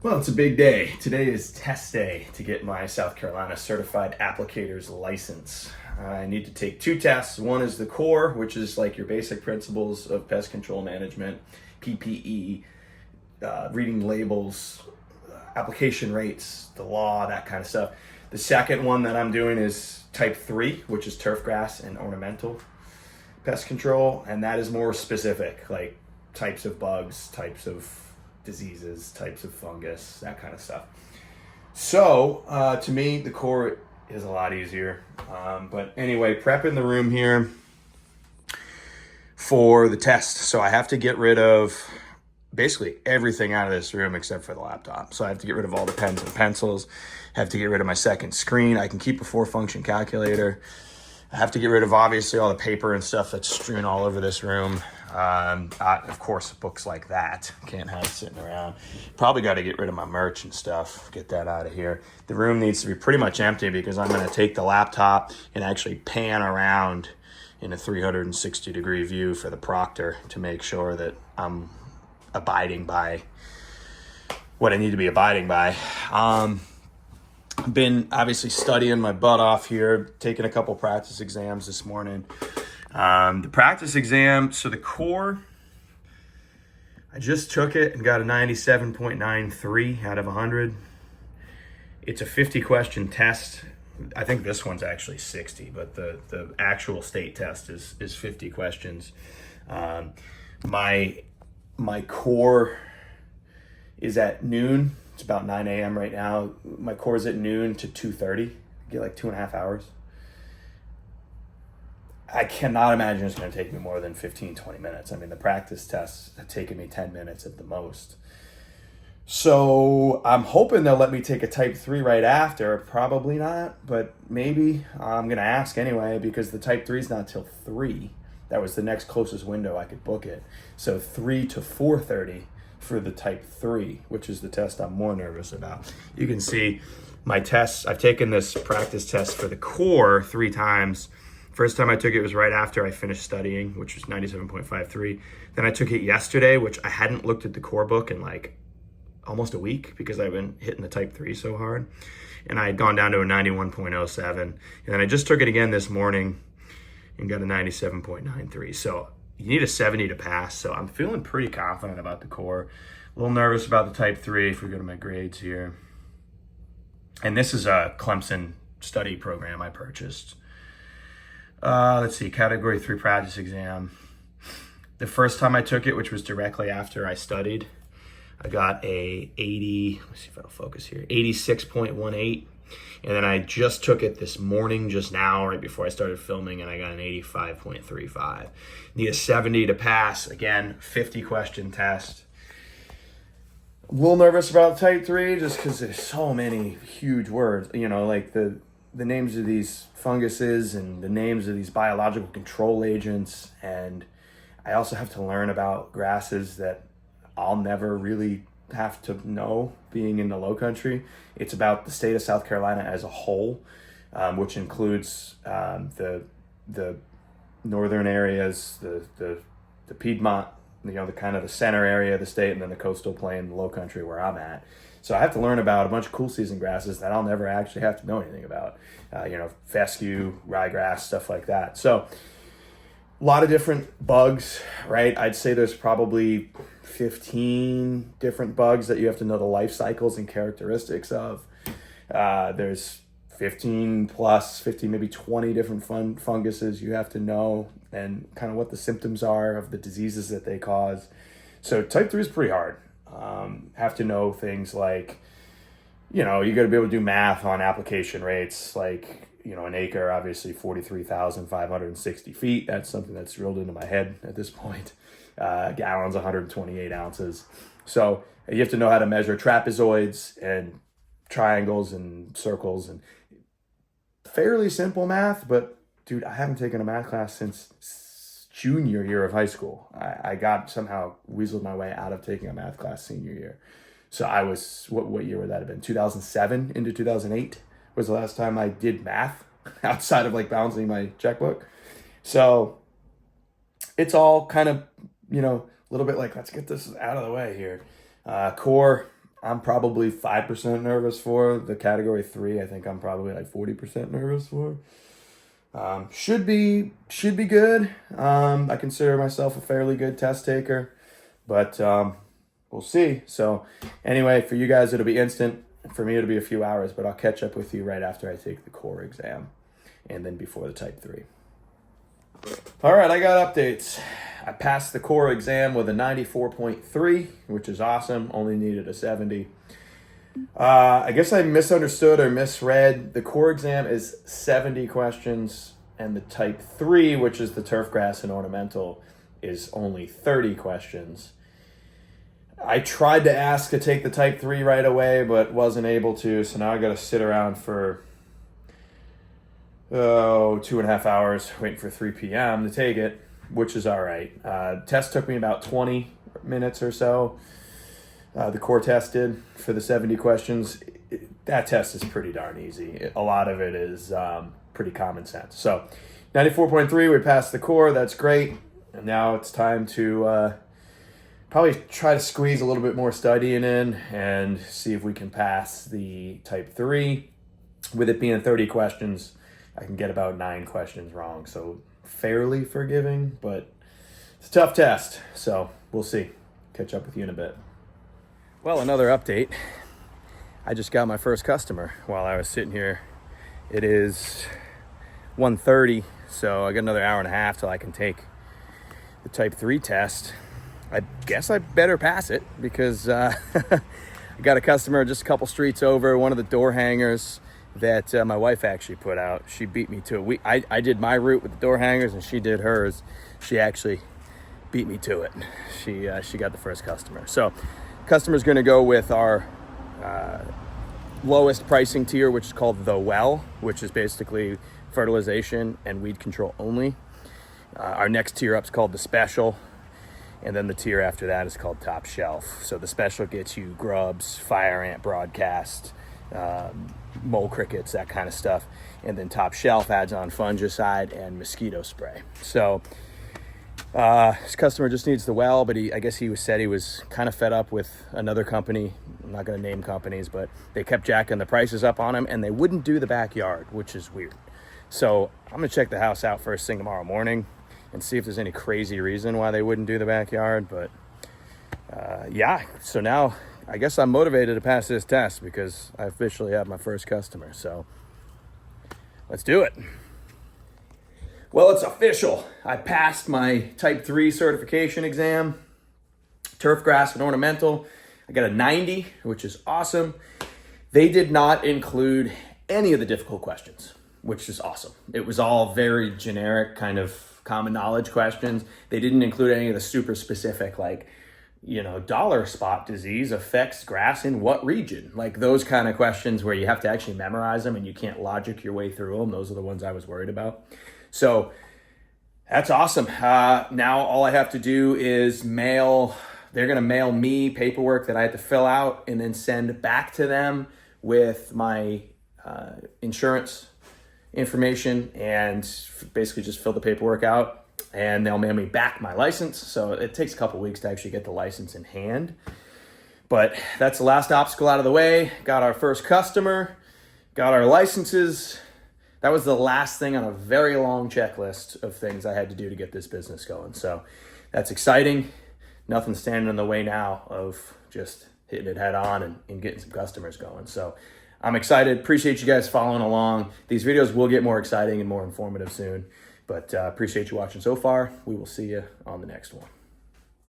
Well, it's a big day. Today is test day to get my South Carolina Certified Applicator's license. I need to take two tests. One is the core, which is like your basic principles of pest control management, PPE, reading labels, application rates, the law, that kind of stuff. The second one that I'm doing is type 3, which is turf grass and ornamental pest control, and that is more specific, like types of bugs, types of diseases, types of fungus, that kind of stuff. So to me, the core is a lot easier. But anyway, prepping the room here for the test. So I have to get rid of basically everything out of this room except for the laptop. So I have to get rid of all the pens and pencils. I have to get rid of my second screen. I can keep a 4-function calculator. I have to get rid of obviously all the paper and stuff that's strewn all over this room. Of course, books like that can't have sitting around. Probably got to get rid of my merch and stuff, get that out of here. The room needs to be pretty much empty because I'm going to take the laptop and actually pan around in a 360-degree view for the proctor to make sure that I'm abiding by what I need to be abiding by. Been obviously studying my butt off here, taking a couple practice exams this morning. The practice exam, so the core, I just took it and got a 97.93 out of 100. It's a 50-question test. I think this one's actually 60, but the actual state test is 50 questions. My core is at noon. It's about 9 a.m. right now. My core is at noon to 2:30. Get like 2.5 hours. I cannot imagine it's going to take me more than 15, 20 minutes. I mean, the practice tests have taken me 10 minutes at the most. So I'm hoping they'll let me take a type 3 right after. Probably not, but maybe. I'm going to ask anyway because the type 3 is not till 3. That was the next closest window I could book it. So 3 to 4:30 for the type 3, which is the test I'm more nervous about. You can see my tests. I've taken this practice test for the core 3 times. First time I took it was right after I finished studying, which was 97.53. Then I took it yesterday, which I hadn't looked at the core book in like almost a week because I've been hitting the type 3 so hard. And I had gone down to a 91.07. And then I just took it again this morning and got a 97.93. So you need a 70 to pass. So I'm feeling pretty confident about the core. A little nervous about the type 3 if we go to my grades here. And this is a Clemson study program I purchased. Let's see, category 3 practice exam. The first time I took it, which was directly after I studied, I got a 80, let's see if it'll focus here, 86.18. And then I just took it this morning, just now, right before I started filming, and I got an 85.35. Need a 70 to pass. Again, 50-question test. A little nervous about type 3 just because there's so many huge words, you know, like the names of these funguses and the names of these biological control agents. And I also have to learn about grasses that I'll never really have to know being in the low country. It's about the state of South Carolina as a whole, which includes the northern areas, the Piedmont, you know, the kind of the center area of the state, and then the coastal plain, the low country where I'm at. So I have to learn about a bunch of cool season grasses that I'll never actually have to know anything about. You know, fescue, ryegrass, stuff like that. So a lot of different bugs, right? I'd say there's probably 15 different bugs that you have to know the life cycles and characteristics of. There's 15 plus, 15, maybe 20 different funguses you have to know and kind of what the symptoms are of the diseases that they cause. So type 3 is pretty hard. Have to know things like, you know, you got to be able to do math on application rates, like, you know, an acre, obviously 43,560 feet. That's something that's drilled into my head at this point. Gallons, 128 ounces. So you have to know how to measure trapezoids and triangles and circles and fairly simple math. But dude, I haven't taken a math class since junior year of high school. I got somehow weaseled my way out of taking a math class senior year. So I was, what year would that have been? 2007 into 2008 was the last time I did math outside of like balancing my checkbook. So it's all kind of, you know, a little bit like, let's get this out of the way here. Core, I'm probably 5% nervous for. The category 3, I think I'm probably like 40% nervous for. Should be good. I consider myself a fairly good test taker, but we'll see. So anyway, for you guys, it'll be instant. For me, it'll be a few hours, but I'll catch up with you right after I take the core exam and then before the type 3. All right, I got updates. I passed the core exam with a 94.3, which is awesome. Only needed a 70. I guess I misunderstood or misread. The core exam is 70 questions, and the type 3, which is the turf grass and ornamental, is only 30 questions. I tried to ask to take the type 3 right away, but wasn't able to, so now I got to sit around for 2.5 hours waiting for 3 p.m. to take it, which is all right. Test took me about 20 minutes or so. The core test did for the 70 questions. That test is pretty darn easy. A lot of it is pretty common sense. So 94.3, we passed the core. That's great. And now it's time to probably try to squeeze a little bit more studying in and see if we can pass the type 3. With it being 30 questions, I can get about 9 questions wrong. So fairly forgiving, but it's a tough test. So we'll see. Catch up with you in a bit. Well, another update. I just got my first customer while I was sitting here. It is 1:30, so I got another hour and a half till I can take the type 3 test. I guess I better pass it because I got a customer just a couple streets over, one of the door hangers that my wife actually put out. She beat me to it. I did my route with the door hangers and she did hers. She actually beat me to it. She got the first customer. So customer's going to go with our lowest pricing tier, which is called the Well, which is basically fertilization and weed control only. Our next tier up is called the Special, and then the tier after that is called Top Shelf. So the Special gets you grubs, fire ant broadcast, mole crickets, that kind of stuff, and then Top Shelf adds on fungicide and mosquito spray. So this customer just needs the Well, but I guess he said he was kind of fed up with another company. I'm not going to name companies, but they kept jacking the prices up on him, and they wouldn't do the backyard, which is weird. So I'm going to check the house out first thing tomorrow morning and see if there's any crazy reason why they wouldn't do the backyard. But yeah, so now I guess I'm motivated to pass this test because I officially have my first customer. So let's do it. Well, it's official. I passed my type 3 certification exam, turf grass and ornamental. I got a 90, which is awesome. They did not include any of the difficult questions, which is awesome. It was all very generic, kind of common knowledge questions. They didn't include any of the super specific, like, dollar spot disease affects grass in what region? Like those kind of questions where you have to actually memorize them and you can't logic your way through them. Those are the ones I was worried about. So that's awesome. Now all I have to do is they're going to mail me paperwork that I have to fill out and then send back to them with my insurance information and basically just fill the paperwork out, and they'll mail me back my license. So it takes a couple weeks to actually get the license in hand. But that's the last obstacle out of the way. Got our first customer, got our licenses. That was the last thing on a very long checklist of things I had to do to get this business going. So that's exciting. Nothing's standing in the way now of just hitting it head on and getting some customers going. So I'm excited. Appreciate you guys following along. These videos will get more exciting and more informative soon. But appreciate you watching so far. We will see you on the next one.